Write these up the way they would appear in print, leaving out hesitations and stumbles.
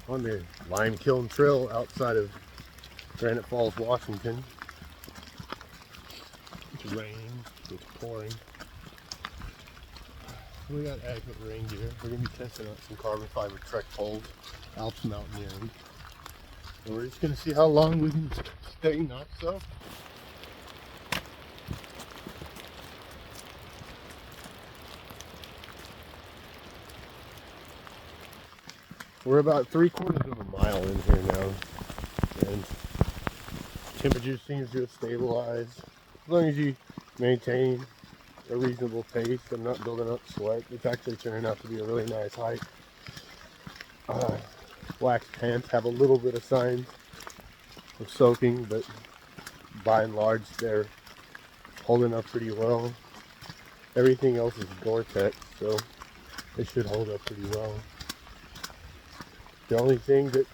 on the Lime Kiln Trail outside of Granite Falls, Washington. It's raining, it's pouring. We got adequate rain gear. We're going to be testing out some carbon fiber trek poles, Alps Mountaineering. And we're just going to see how long we can stay not so. We're about 3/4 of a mile in here now, and temperature seems to have stabilized. As long as you maintain a reasonable pace and not building up sweat, it's actually turning out to be a really nice hike. Wax pants have a little bit of signs of soaking, but by and large they're holding up pretty well. Everything else is Gore-Tex, so it should hold up pretty well. The only thing that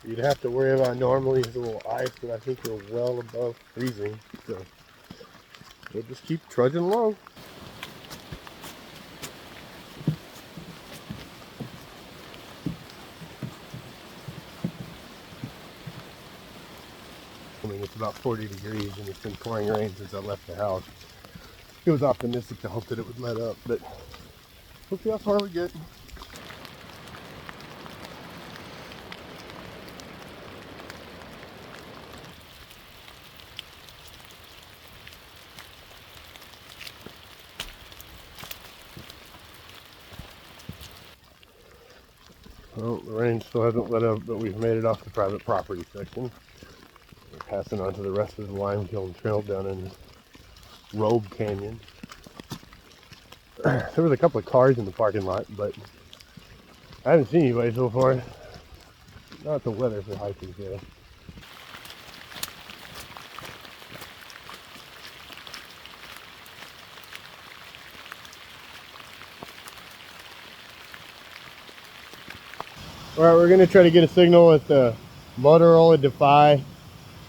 you'd have to worry about normally is a little ice, but I think we're well above freezing, so we'll just keep trudging along. I mean, it's about 40 degrees and it's been pouring rain since I left the house. It was optimistic to hope that it would let up, but we'll see how far we get. Well, the rain still hasn't let up, but we've made it off the private property section. We're passing on to the rest of the Lime Kiln Trail down in Robe Canyon. There was a couple of cars in the parking lot, but I haven't seen anybody so far. Not the weather for hiking here. Alright, we're going to try to get a signal with the Motorola Defy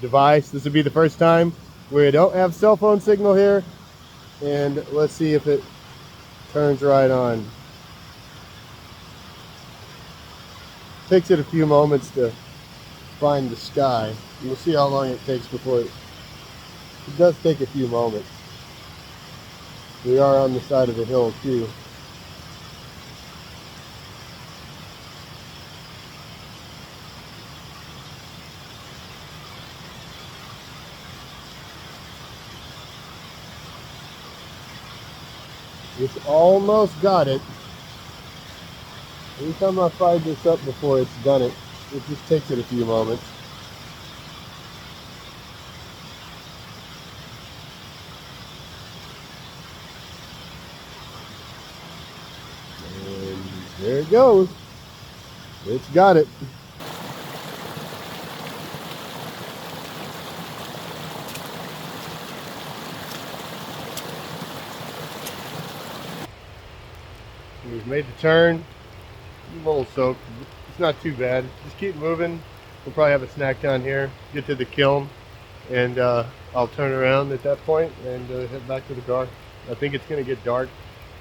device. This would be the first time. We don't have cell phone signal here. And let's see if it turns right on. Takes it a few moments to find the sky. You'll see how long it takes before it does take a few moments. We are on the side of the hill too. It's almost got it. Every time I fired this up before it's done it, it just takes it a few moments. And there it goes. It's got it. We've made the turn. A little soaked. It's not too bad. Just keep moving. We'll probably have a snack down here. Get to the kiln, and I'll turn around at that point and head back to the car. I think it's going to get dark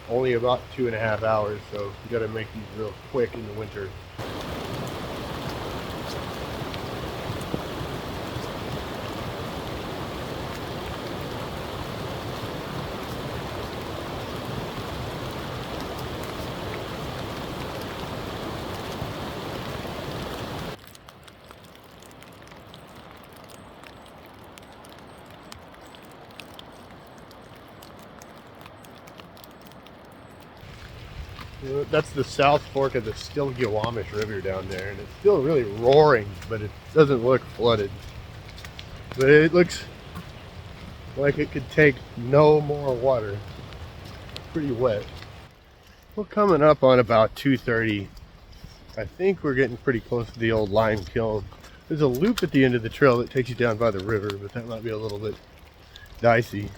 only about 2.5 hours, so you got to make these real quick in the winter. That's the South Fork of the Still-Gawamish River down there, and it's still really roaring, but it doesn't look flooded. But it looks like it could take no more water. It's pretty wet. We're coming up on about 2:30. I think we're getting pretty close to the old lime kiln. There's a loop at the end of the trail that takes you down by the river, but that might be a little bit dicey.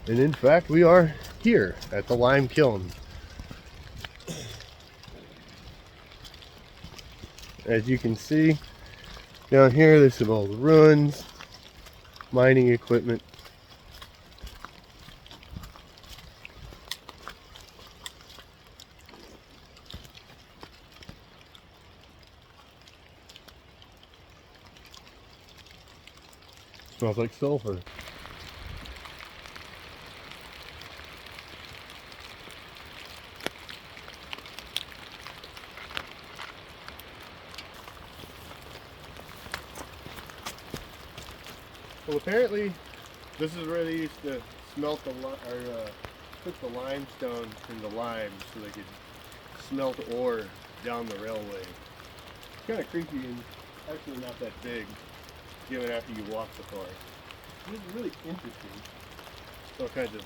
And in fact, we are here at the lime kiln. As you can see, down here there's some old ruins, mining equipment. Smells like sulfur. Well, apparently this is where they used to smelt the put the limestone in the lime so they could smelt ore down the railway. It's kind of creepy and actually not that big, given after you walk so far. This is really interesting. All kinds of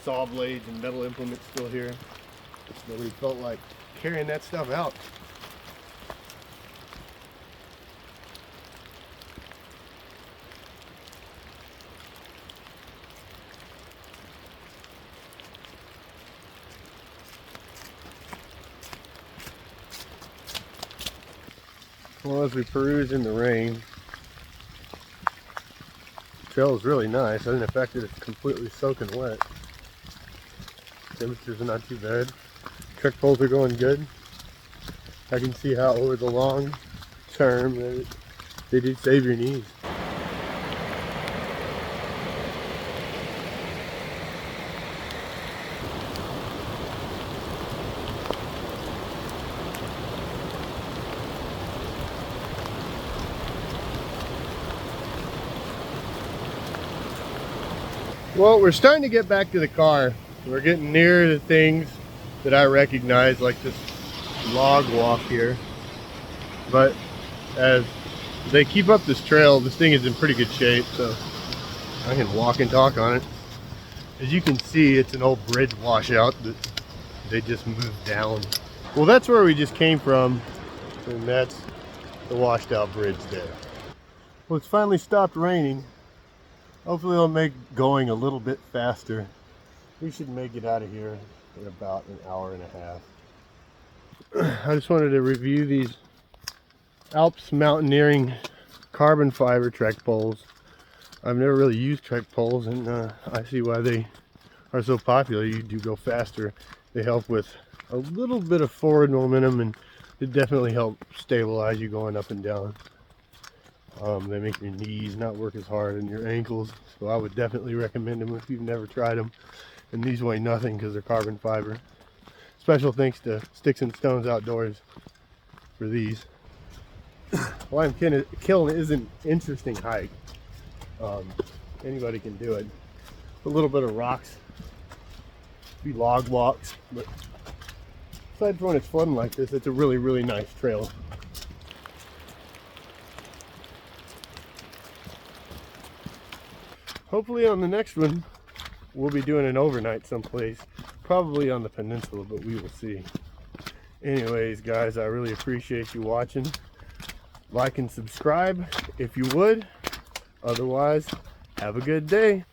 saw blades and metal implements still here. Nobody felt like carrying that stuff out. Well, as we peruse in the rain, the trail is really nice. Other than the fact that it's completely soaking wet. Temperatures are not too bad. Trek poles are going good. I can see how over the long term they do save your knees. Well, we're starting to get back to the car. We're getting near the things that I recognize, like this log walk here. But as they keep up this trail, this thing is in pretty good shape, so I can walk and talk on it. As you can see, it's an old bridge washout that they just moved down. Well, that's where we just came from, and that's the washed out bridge there. Well, it's finally stopped raining. Hopefully it'll make going a little bit faster. We should make it out of here in about an hour and a half. I just wanted to review these Alps Mountaineering carbon fiber trek poles. I've never really used trek poles, and I see why they are so popular. You do go faster. They help with a little bit of forward momentum, and they definitely help stabilize you going up and down. They make your knees not work as hard and your ankles, so I would definitely recommend them if you've never tried them. And these weigh nothing because they're carbon fiber. Special thanks to Sticks and Stones Outdoors for these. Lime Kiln is an interesting hike. Anybody can do it. A little bit of rocks, be log walks, but aside from when it's flooding like this, it's a really, really nice trail. Hopefully on the next one, we'll be doing an overnight someplace, probably on the peninsula, but we will see. Anyways, guys, I really appreciate you watching. Like and subscribe if you would. Otherwise, have a good day.